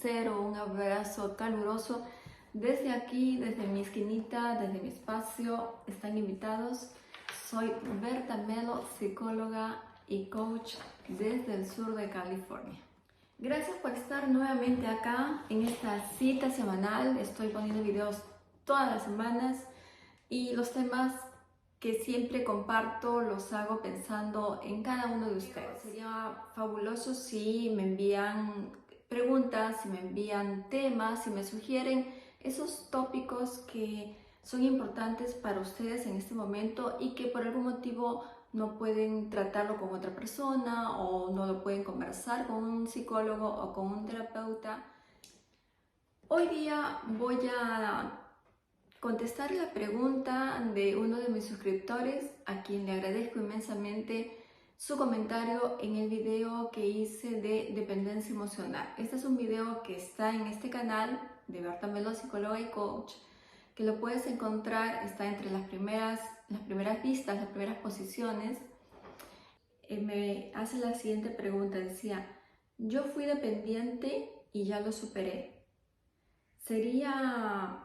sincero, un abrazo caluroso desde aquí, desde mi esquinita, desde mi espacio. Están invitados. Soy Berta Melo, psicóloga y coach desde el sur de California. Gracias por estar nuevamente acá en esta cita semanal. Estoy poniendo videos todas las semanas y los temas que siempre comparto los hago pensando en cada uno de ustedes. Sería fabuloso si me envían preguntas, si me envían temas, si me sugieren esos tópicos que son importantes para ustedes en este momento y que por algún motivo no pueden tratarlo con otra persona o no lo pueden conversar con un psicólogo o con un terapeuta. Hoy día voy a contestar la pregunta de uno de mis suscriptores, a quien le agradezco inmensamente su comentario en el video que hice de dependencia emocional. Este es un video que está en este canal de Berta Melo, psicóloga y coach, que lo puedes encontrar, está entre las primeras vistas, las primeras posiciones. Me hace la siguiente pregunta, decía: yo fui dependiente y ya lo superé. ¿Sería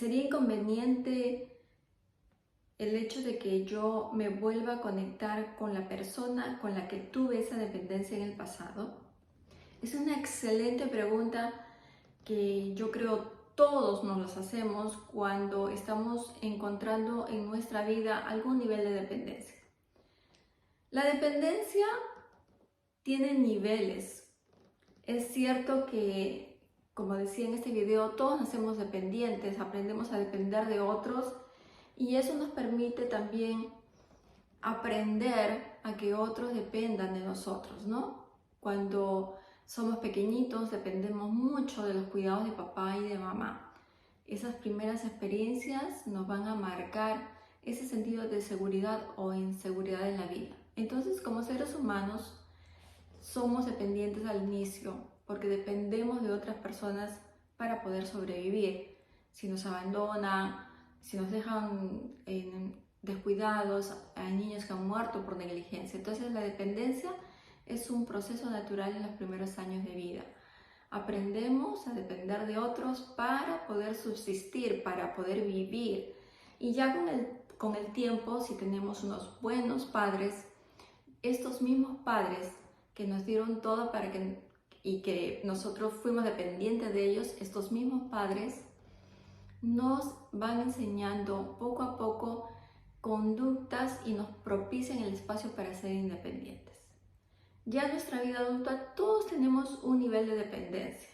inconveniente el hecho de que yo me vuelva a conectar con la persona con la que tuve esa dependencia en el pasado? Es una excelente pregunta que yo creo todos nos las hacemos cuando estamos encontrando en nuestra vida algún nivel de dependencia. La dependencia tiene niveles. Es cierto que, como decía en este video, todos nacemos dependientes, aprendemos a depender de otros y eso nos permite también aprender a que otros dependan de nosotros, ¿no? Cuando somos pequeñitos dependemos mucho de los cuidados de papá y de mamá. Esas primeras experiencias nos van a marcar ese sentido de seguridad o inseguridad en la vida. Entonces, como seres humanos, somos dependientes al inicio porque dependemos de otras personas para poder sobrevivir. Si nos abandonan, si nos dejan descuidados, hay niños que han muerto por negligencia. Entonces la dependencia es un proceso natural en los primeros años de vida. Aprendemos a depender de otros para poder subsistir, para poder vivir. Y ya con el tiempo, si tenemos unos buenos padres, estos mismos padres que nos dieron todo y que nosotros fuimos dependientes de ellos, estos mismos padres nos van enseñando poco a poco conductas y nos propician el espacio para ser independientes. Ya en nuestra vida adulta todos tenemos un nivel de dependencia.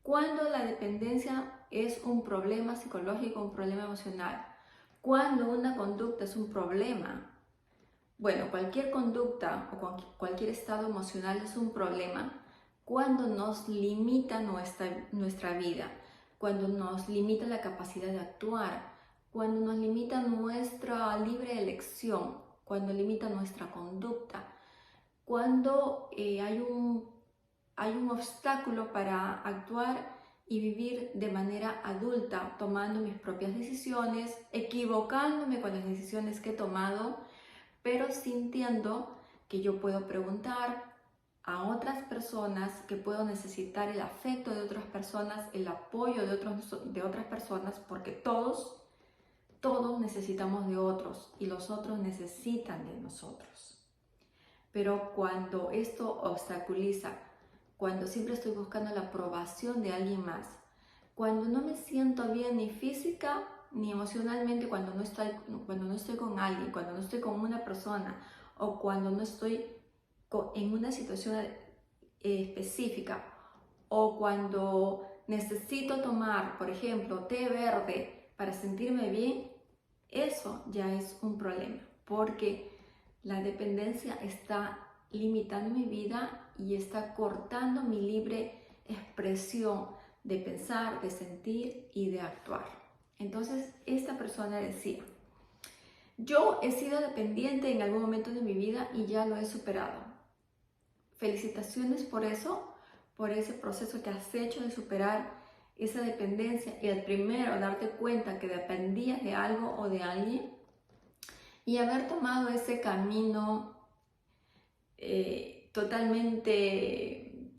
Cuando la dependencia es un problema psicológico, un problema emocional, cuando una conducta es un problema, bueno, cualquier conducta o cualquier estado emocional es un problema cuando nos limita nuestra vida, cuando nos limita la capacidad de actuar, cuando nos limita nuestra libre elección, cuando limita nuestra conducta, cuando hay un obstáculo para actuar y vivir de manera adulta, tomando mis propias decisiones, equivocándome con las decisiones que he tomado, pero sintiendo que yo puedo preguntar a otras personas, que puedo necesitar el afecto de otras personas, el apoyo de otras personas, porque todos necesitamos de otros y los otros necesitan de nosotros. Pero cuando esto obstaculiza, cuando siempre estoy buscando la aprobación de alguien más, cuando no me siento bien ni física ni emocionalmente, cuando no estoy con alguien, cuando no estoy con una persona o cuando no estoy en una situación específica, o cuando necesito tomar, por ejemplo, té verde para sentirme bien, eso ya es un problema, porque la dependencia está limitando mi vida y está cortando mi libre expresión de pensar, de sentir y de actuar. Entonces, esta persona decía: yo he sido dependiente en algún momento de mi vida y ya lo he superado. Felicitaciones por eso, por ese proceso que has hecho de superar esa dependencia y el primero darte cuenta que dependías de algo o de alguien y haber tomado ese camino totalmente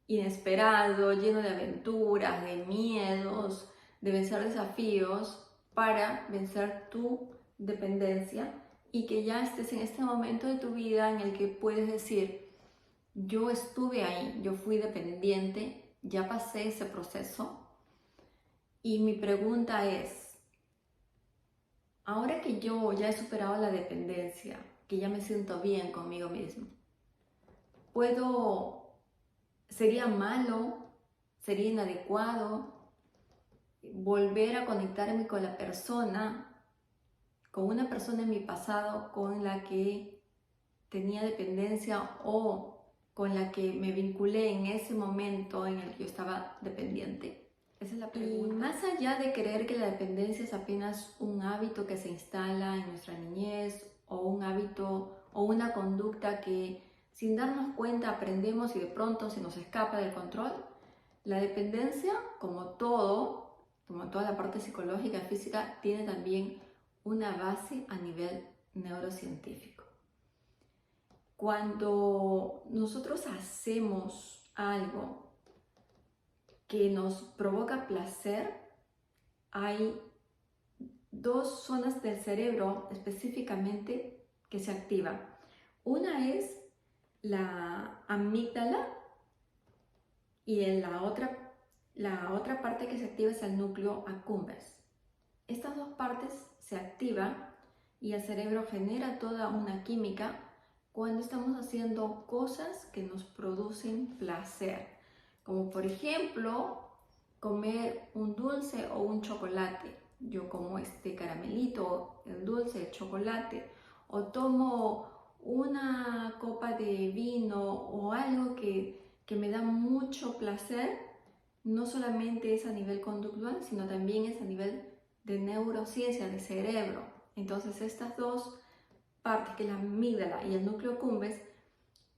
inesperado, lleno de aventuras, de miedos, de vencer desafíos para vencer tu dependencia y que ya estés en este momento de tu vida en el que puedes decir, yo estuve ahí, yo fui dependiente, ya pasé ese proceso y mi pregunta es, ahora que yo ya he superado la dependencia, que ya me siento bien conmigo mismo, sería malo, sería inadecuado volver a conectarme con la persona, con una persona en mi pasado con la que tenía dependencia o con la que me vinculé en ese momento en el que yo estaba dependiente. Esa es la pregunta. Y más allá de creer que la dependencia es apenas un hábito que se instala en nuestra niñez o un hábito o una conducta que sin darnos cuenta aprendemos y de pronto se nos escapa del control, la dependencia, como toda la parte psicológica y física, tiene también una base a nivel neurocientífico. Cuando nosotros hacemos algo que nos provoca placer, hay dos zonas del cerebro específicamente que se activan. Una es la amígdala y la otra parte que se activa es el núcleo accumbens. Estas dos partes se activan y el cerebro genera toda una química cuando estamos haciendo cosas que nos producen placer, como por ejemplo comer un dulce o un chocolate. Yo como este caramelito, el dulce, el chocolate, o tomo una copa de vino o algo que me da mucho placer. No solamente es a nivel conductual, sino también es a nivel de neurociencia, de cerebro. Entonces estas dos partes, que es la amígdala y el núcleo accumbens,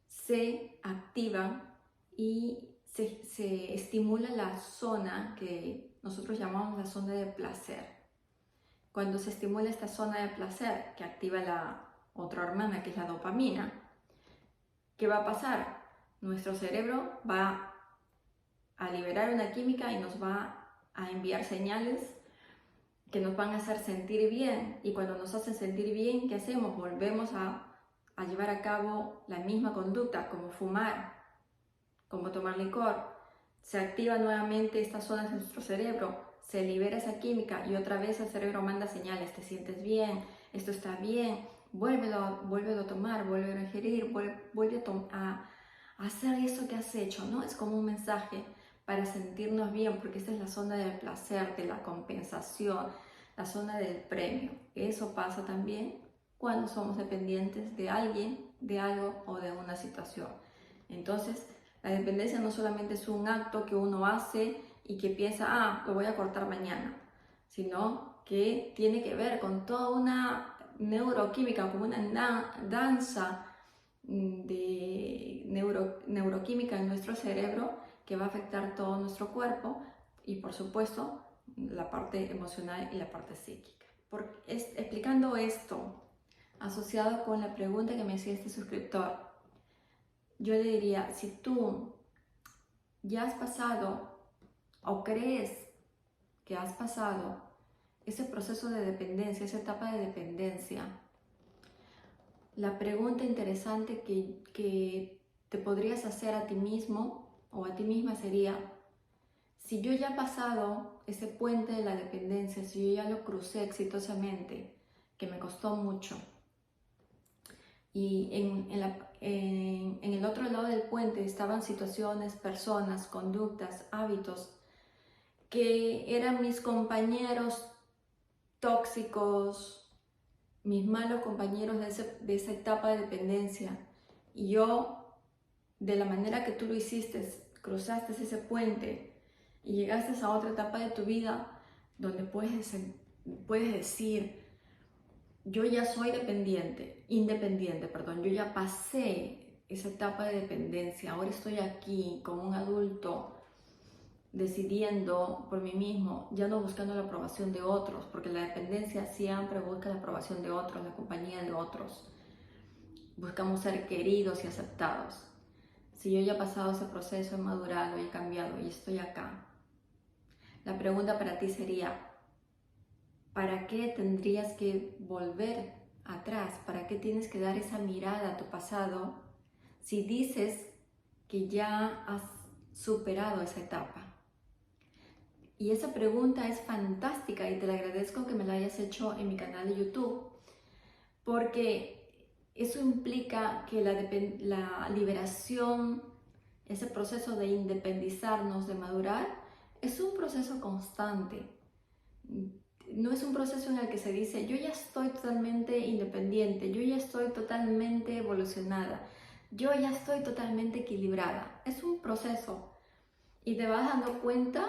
se activan y se estimula la zona que nosotros llamamos la zona de placer. Cuando se estimula esta zona de placer, que activa la otra hormona, que es la dopamina, ¿qué va a pasar? Nuestro cerebro va a liberar una química y nos va a enviar señales que nos van a hacer sentir bien, y cuando nos hacen sentir bien, ¿qué hacemos? Volvemos a llevar a cabo la misma conducta, como fumar, como tomar licor. Se activa nuevamente estas zonas de nuestro cerebro, se libera esa química y otra vez el cerebro manda señales, te sientes bien, esto está bien, vuélvelo a tomar, vuelve a ingerir, vuelve a hacer eso que has hecho, ¿no? Es como un mensaje para sentirnos bien, porque esta es la zona del placer, de la compensación, la zona del premio. Eso pasa también cuando somos dependientes de alguien, de algo o de una situación. Entonces, la dependencia no solamente es un acto que uno hace y que piensa, lo voy a cortar mañana, sino que tiene que ver con toda una neuroquímica, como una danza de neuroquímica en nuestro cerebro que va a afectar todo nuestro cuerpo y, por supuesto, la parte emocional y la parte psíquica. Explicando esto, asociado con la pregunta que me hacía este suscriptor, yo le diría, si tú ya has pasado o crees que has pasado ese proceso de dependencia, esa etapa de dependencia, la pregunta interesante que te podrías hacer a ti mismo o a ti misma sería, si yo ya he pasado ese puente de la dependencia, si yo ya lo crucé exitosamente, que me costó mucho, y en el otro lado del puente estaban situaciones, personas, conductas, hábitos que eran mis compañeros tóxicos, mis malos compañeros de esa etapa de dependencia, y yo, de la manera que tú lo hiciste, cruzaste ese puente y llegaste a otra etapa de tu vida donde puedes decir, yo ya soy independiente, yo ya pasé esa etapa de dependencia, ahora estoy aquí como un adulto decidiendo por mí mismo, ya no buscando la aprobación de otros, porque la dependencia siempre busca la aprobación de otros, la compañía de otros. Buscamos ser queridos y aceptados. si yo ya he pasado ese proceso, he madurado y he cambiado y estoy acá, la pregunta para ti sería, ¿para qué tendrías que volver atrás? ¿Para qué tienes que dar esa mirada a tu pasado si dices que ya has superado esa etapa? Y esa pregunta es fantástica y te la agradezco que me la hayas hecho en mi canal de YouTube, porque eso implica que la liberación, ese proceso de independizarnos, de madurar, es un proceso constante. No es un proceso en el que se dice, yo ya estoy totalmente independiente, yo ya estoy totalmente evolucionada, yo ya estoy totalmente equilibrada. Es un proceso y te vas dando cuenta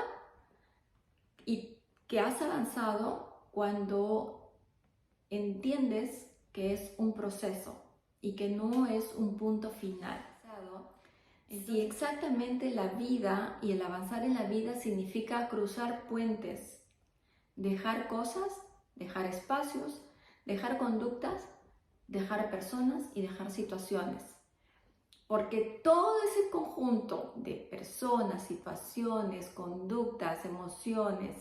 y que has avanzado cuando entiendes que es un proceso y que no es un punto final. Si exactamente la vida y el avanzar en la vida significa cruzar puentes, dejar cosas, dejar espacios, dejar conductas, dejar personas y dejar situaciones. Porque todo ese conjunto de personas, situaciones, conductas, emociones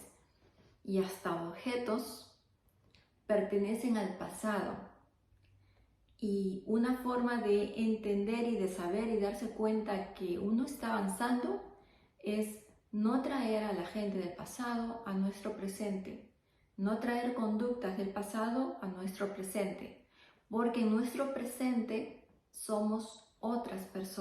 y hasta objetos pertenecen al pasado. Y una forma de entender y de saber y darse cuenta que uno está avanzando es no traer a la gente del pasado a nuestro presente, no traer conductas del pasado a nuestro presente, porque en nuestro presente somos otras personas.